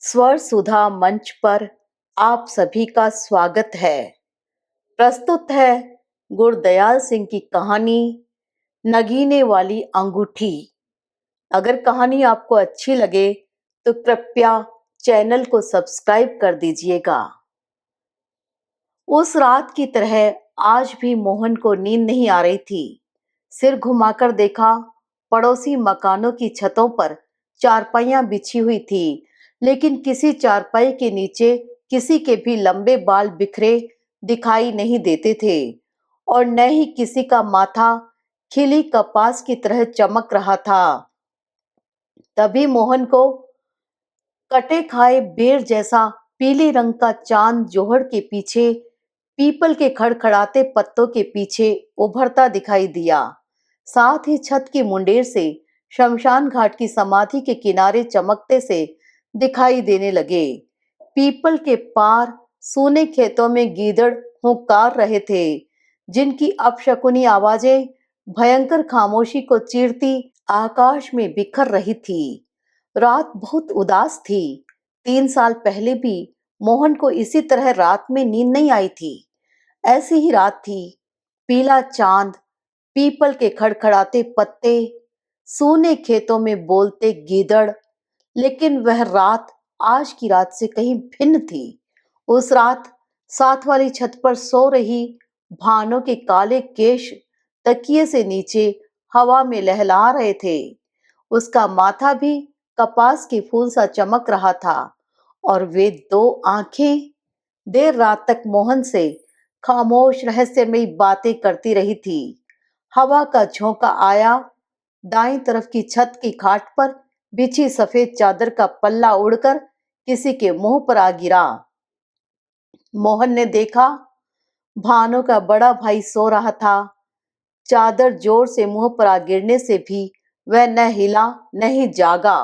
स्वर सुधा मंच पर आप सभी का स्वागत है। प्रस्तुत है गुरदयाल सिंह की कहानी नगीने वाली अंगूठी। अगर कहानी आपको अच्छी लगे तो कृपया चैनल को सब्सक्राइब कर दीजिएगा। उस रात की तरह आज भी मोहन को नींद नहीं आ रही थी। सिर घुमाकर देखा, पड़ोसी मकानों की छतों पर चारपाइयां बिछी हुई थी, लेकिन किसी चारपाई के नीचे किसी के भी लंबे बाल बिखरे दिखाई नहीं देते थे और न ही किसी का माथा खिली कपास की तरह चमक रहा था। तभी मोहन को कटे खाए बेर जैसा पीले रंग का चांद जोहड़ के पीछे पीपल के खड़खड़ाते पत्तों के पीछे उभरता दिखाई दिया। साथ ही छत की मुंडेर से शमशान घाट की समाधि के किनारे चमकते से दिखाई देने लगे। पीपल के पार सूने खेतों में गीदड़ हुंकार रहे थे, जिनकी अपशकुनी आवाजें भयंकर खामोशी को चीरती आकाश में बिखर रही थी। रात बहुत उदास थी। 3 साल पहले भी मोहन को इसी तरह रात में नींद नहीं आई थी। ऐसी ही रात थी। पीला चांद, पीपल के खड़खड़ाते पत्ते, सूने खेतों में बोलते गीदड़। लेकिन वह रात आज की रात से कहीं भिन्न थी। उस रात साथ वाली छत पर सो रही भानों के काले केश तकिए से नीचे हवा में लहला रहे थे। उसका माथा भी कपास के फूल सा चमक रहा था और वे दो आंखें देर रात तक मोहन से खामोश रहस्यमयी बातें करती रही थी। हवा का झोंका आया, दाईं तरफ की छत की खाट पर बिछी सफेद चादर का पल्ला उड़कर किसी के मुंह पर आ गिरा। मोहन ने देखा, भानु का बड़ा भाई सो रहा था। चादर जोर से मुंह पर आ गिरने से भी वह न हिला न ही जागा।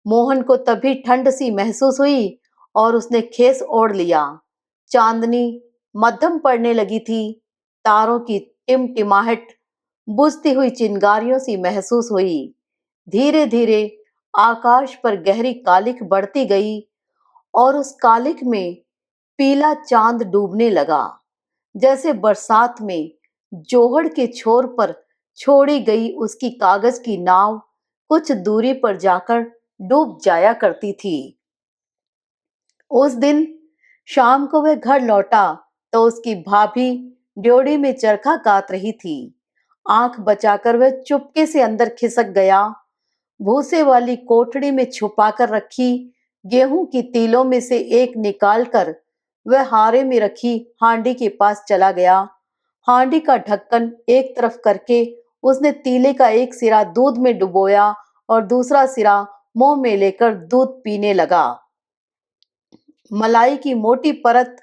मोहन को तभी ठंड सी महसूस हुई और उसने खेस ओढ़ लिया। चांदनी मध्यम पड़ने लगी थी। तारों की टिमटिमाहट बुझती हुई चिंगारियों सी महसूस हुई। धीरे धीरे आकाश पर गहरी कालिख बढ़ती गई और उस कालिख में पीला चांद डूबने लगा, जैसे बरसात में जोहड़ के छोर पर छोड़ी गई उसकी कागज की नाव कुछ दूरी पर जाकर डूब जाया करती थी। उस दिन शाम को वह घर लौटा तो उसकी भाभी ड्योढ़ी में चरखा कात रही थी। आंख बचाकर वह चुपके से अंदर खिसक गया। भूसे वाली कोठड़ी में छुपाकर रखी गेहूं की तीलों में से एक निकालकर वह हारे में रखी हांडी के पास चला गया। हांडी का ढक्कन एक तरफ करके उसने तीले का एक सिरा दूध में डुबोया और दूसरा सिरा मुंह में लेकर दूध पीने लगा। मलाई की मोटी परत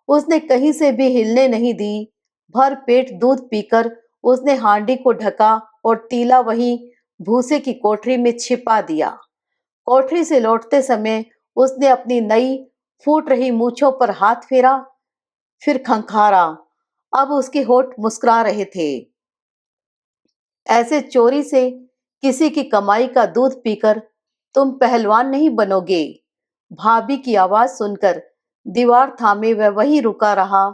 उसने कहीं से भी हिलने नहीं दी। भर पेट दूध पीकर उसने हांडी को ढका और तीला वहीं भूसे की कोठरी में छिपा दिया। कोठरी से लौटते समय उसने अपनी नई फूट रही मूछों पर हाथ फेरा, फिर खंखारा। अब उसके होठ मुस्कुरा रहे थे। ऐसे चोरी से किसी की कमाई का दूध पीकर तुम पहलवान नहीं बनोगे। भाभी की आवाज सुनकर दीवार थामे वह वहीं रुका रहा,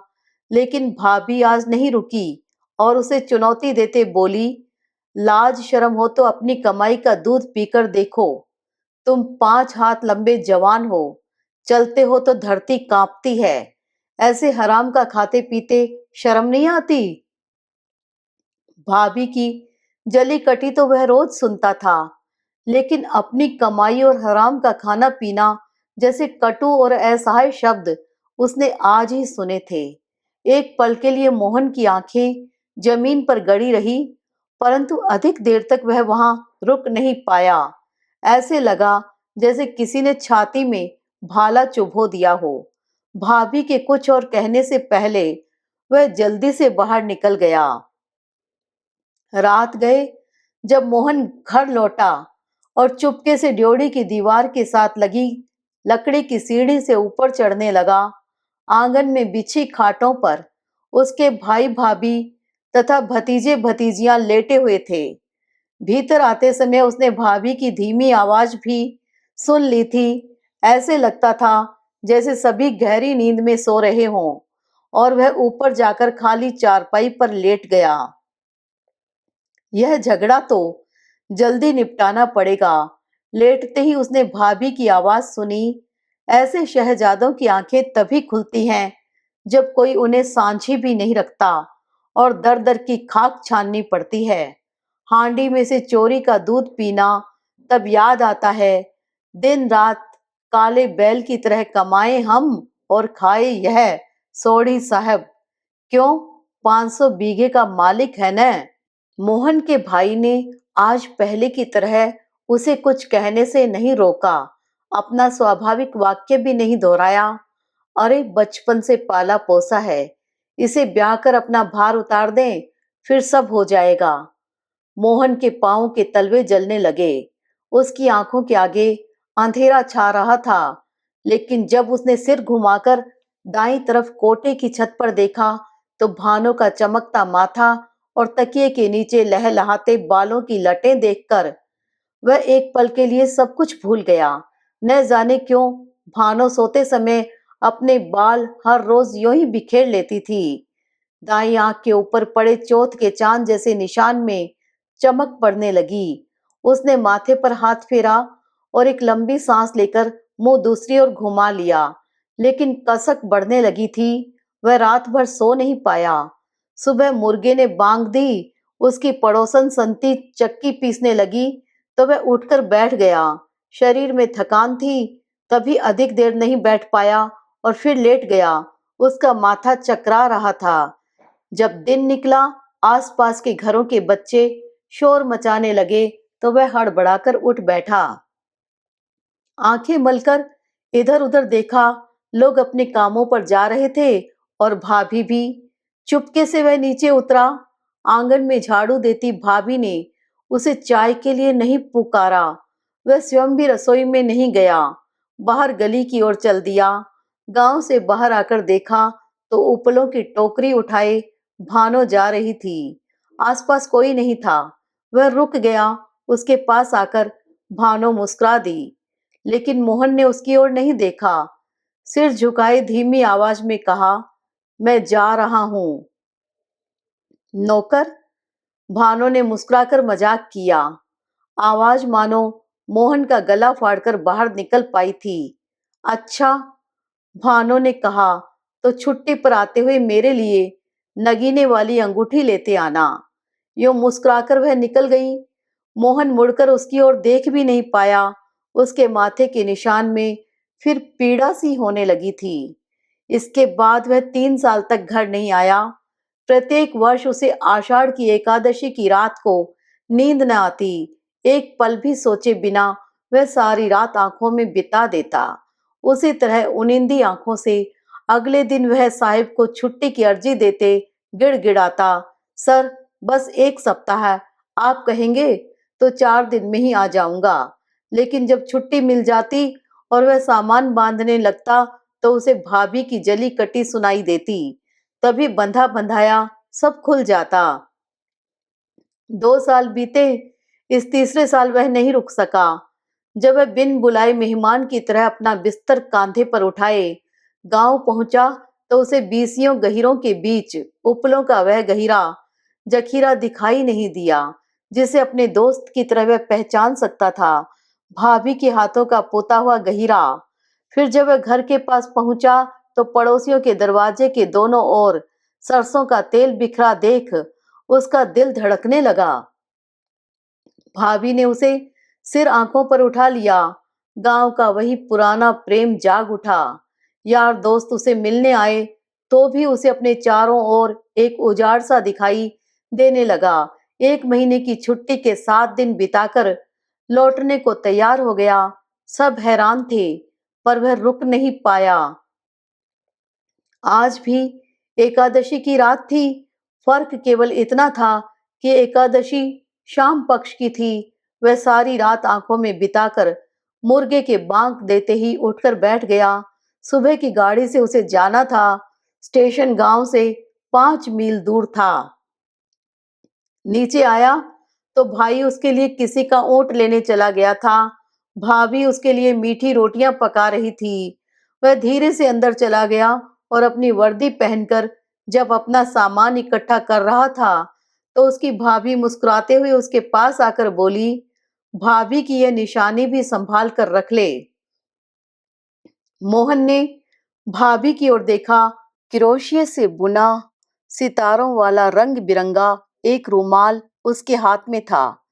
लेकिन भाभी आज नहीं रुकी और उसे चुनौती देते बोली, लाज शर्म हो तो अपनी कमाई का दूध पीकर देखो। तुम 5 हाथ लंबे जवान हो, चलते हो तो धरती कांपती है। ऐसे हराम का खाते पीते शर्म नहीं आती? भाभी की जली कटी तो वह रोज सुनता था, लेकिन अपनी कमाई और हराम का खाना पीना जैसे कटु और असहाय शब्द उसने आज ही सुने थे। एक पल के लिए मोहन की आंखें जमीन पर गड़ी रही, परंतु अधिक देर तक वह वहां रुक नहीं पाया। ऐसे लगा जैसे किसी ने छाती में भाला चुभो दिया हो। भाभी के कुछ और कहने से पहले वह जल्दी से बाहर निकल गया। रात गए जब मोहन घर लौटा और चुपके से ड्योढ़ी की दीवार के साथ लगी लकड़ी की सीढ़ी से ऊपर चढ़ने लगा। आंगन में बिछी खाटों पर उसके भाई भाभी तथा भतीजे भतीजियां लेटे हुए थे। भीतर आते समय उसने भाभी की धीमी आवाज भी सुन ली थी, ऐसे लगता था जैसे सभी गहरी नींद में सो रहे हों और वह ऊपर जाकर खाली चारपाई पर लेट गया। यह झगड़ा तो जल्दी निपटाना पड़ेगा। लेटते ही उसने भाभी की आवाज सुनी। ऐसे शहजादों की आंखें तभी खुलती हैं जब कोई उन्हें सांझी भी नहीं रखता और दर दर की खाक छाननी पड़ती है। हांडी में से चोरी का दूध पीना तब याद आता है। दिन रात काले बैल की तरह कमाए हम और खाए यह सोढ़ी साहब। क्यों, 500 बीघे का मालिक है न। मोहन के भाई ने आज पहले की तरह उसे कुछ कहने से नहीं रोका, अपना स्वाभाविक वाक्य भी नहीं दोहराया। अरे बचपन से पाला पोसा है, इसे ब्याह कर अपना भार उतार दें, फिर सब हो जाएगा। मोहन के पांव के तलवे जलने लगे। उसकी आंखों के आगे अंधेरा छा रहा था, लेकिन जब उसने सिर घुमाकर दाईं तरफ कोटे की छत पर देखा तो भानों का चमकता माथा और तकिए के नीचे लहलहाते बालों की लटें देखकर वह एक पल के लिए सब कुछ भूल गया। न जाने क्यों भानो सोते समय अपने बाल हर रोज यूं ही बिखेर लेती थी। दाई आंख के ऊपर पड़े चौथ के चांद जैसे निशान में चमक पड़ने लगी। उसने माथे पर हाथ फेरा और एक लंबी सांस लेकर मुंह दूसरी ओर घुमा लिया, लेकिन कसक बढ़ने लगी थी। वह रात भर सो नहीं पाया। सुबह मुर्गे ने बांग दी। उसकी पड़ोसन संती चक्की पीसने लगी तो वह उठकर बैठ गया। शरीर में थकान थी, तभी अधिक देर नहीं बैठ पाया और फिर लेट गया। उसका माथा चकरा रहा था। जब दिन निकला, आसपास के घरों के बच्चे शोर मचाने लगे तो वह हड़बड़ाकर उठ बैठा। आंखें मलकर इधर उधर देखा। लोग अपने कामों पर जा रहे थे और भाभी भी। चुपके से वह नीचे उतरा। आंगन में झाड़ू देती भाभी ने उसे चाय के लिए नहीं पुकारा। वह स्वयं भी रसोई में नहीं गया, बाहर गली की ओर चल दिया। गांव से बाहर आकर देखा तो उपलों की टोकरी उठाए भानो जा रही थी। आसपास कोई नहीं था। वह रुक गया। उसके पास आकर भानो मुस्कुरा दी, लेकिन मोहन ने उसकी ओर नहीं देखा। सिर झुकाए धीमी आवाज में कहा, मैं जा रहा हूं। नौकर, भानो ने मुस्कुराकर मजाक किया। आवाज मानो मोहन का गला फाड़कर बाहर निकल पाई थी। अच्छा, भानो ने कहा, तो छुट्टी पर आते हुए मेरे लिए नगीने वाली अंगूठी लेते आना। यूं मुस्कुराकर वह निकल गई। मोहन मुड़कर उसकी ओर देख भी नहीं पाया। उसके माथे के निशान में फिर पीड़ा सी होने लगी थी। इसके बाद वह 3 साल तक घर नहीं आया। प्रत्येक वर्ष उसे आषाढ़ की एकादशी की रात को नींद न आती। एक पल भी सोचे बिना वह सारी रात आंखों में बिता देता। उसी तरह उनिंदी आंखों से अगले दिन वह साहिब को छुट्टी की अर्जी देते गिड़गिड़ाता, सर बस 1 सप्ताह है, आप कहेंगे तो 4 दिन में ही आ जाऊंगा। लेकिन जब छुट्टी मिल जाती और वह सामान बांधने लगता तो उसे भाभी की जली कटी सुनाई देती। तभी बंधा बंधाया सब खुल जाता। 2 साल बीते। इस तीसरे साल वह नहीं रुक सका। जब वह बिन बुलाए मेहमान की तरह अपना बिस्तर कांधे पर उठाए गांव पहुंचा तो उसे बीसियों गहीरों के बीच उपलों का वह गहीरा जखीरा दिखाई नहीं दिया, जिसे अपने दोस्त की तरह वह पहचान सकता था। भाभी के हाथों का पोता हुआ गहीरा। फिर जब वह घर के पास पहुंचा तो पड़ोसियों के दरवाजे के दोनों ओर सरसों का तेल बिखरा देख उसका दिल धड़कने लगा। भाभी ने उसे सिर आंखों पर उठा लिया। गांव का वही पुराना प्रेम जाग उठा। यार दोस्त उसे मिलने आए तो भी उसे अपने चारों ओर एक उजाड़ सा दिखाई देने लगा। 1 महीने की छुट्टी के 7 दिन बिताकर लौटने को तैयार हो गया। सब हैरान थे, पर वह रुक नहीं पाया। आज भी एकादशी की रात थी। फर्क केवल इतना था कि एकादशी शाम पक्ष की थी। वह सारी रात आंखों में बिताकर मुर्गे के बांक देते ही उठकर बैठ गया। सुबह की गाड़ी से उसे जाना था। स्टेशन गांव से 5 मील दूर था। नीचे आया तो भाई उसके लिए किसी का ऊंट लेने चला गया था। भाभी उसके लिए मीठी रोटियां पका रही थी। वह धीरे से अंदर चला गया और अपनी वर्दी पहनकर जब अपना सामान इकट्ठा कर रहा था, तो उसकी भाभी मुस्कुराते हुए उसके पास आकर बोली, भाभी की यह निशानी भी संभाल कर रख ले। मोहन ने भाभी की ओर देखा। क्रोशिये से बुना सितारों वाला रंग बिरंगा एक रूमाल उसके हाथ में था।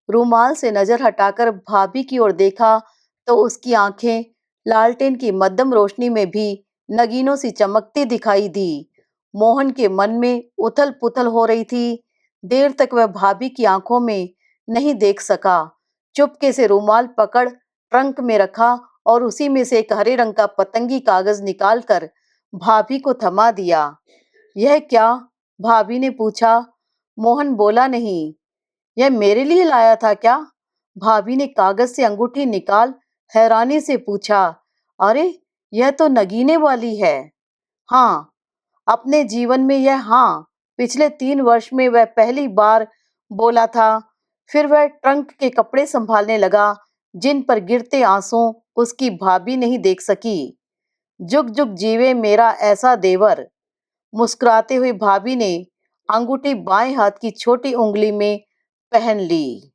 रूमाल से नजर हटाकर भाभी की ओर देखा तो उसकी आंखें लालटेन की मध्यम रोशनी में भी नगीनों सी चमकती दिखाई दी। मोहन के मन में उथल पुथल हो रही थी। देर तक वह भाभी की आंखों में नहीं देख सका। चुपके से रूमाल पकड़ ट्रंक में रखा और उसी में से एक हरे रंग का पतंगी कागज निकालकर भाभी को थमा दिया। यह क्या? भाभी ने पूछा। मोहन बोला नहीं। यह मेरे लिए लाया था क्या? भाभी ने कागज से अंगूठी निकाल हैरानी से पूछा। अरे, यह तो नगीने वाली है। हाँ, अपने जीवन में यह हाँ पिछले 3 वर्ष में वह पहली बार बोला था। फिर वह ट्रंक के कपड़े संभालने लगा जिन पर गिरते आंसू उसकी भाभी नहीं देख सकी। जुग जुग जीवे मेरा ऐसा देवर। मुस्कुराते हुए भाभी ने अंगूठी बाएं हाथ की छोटी उंगली में पहन ली।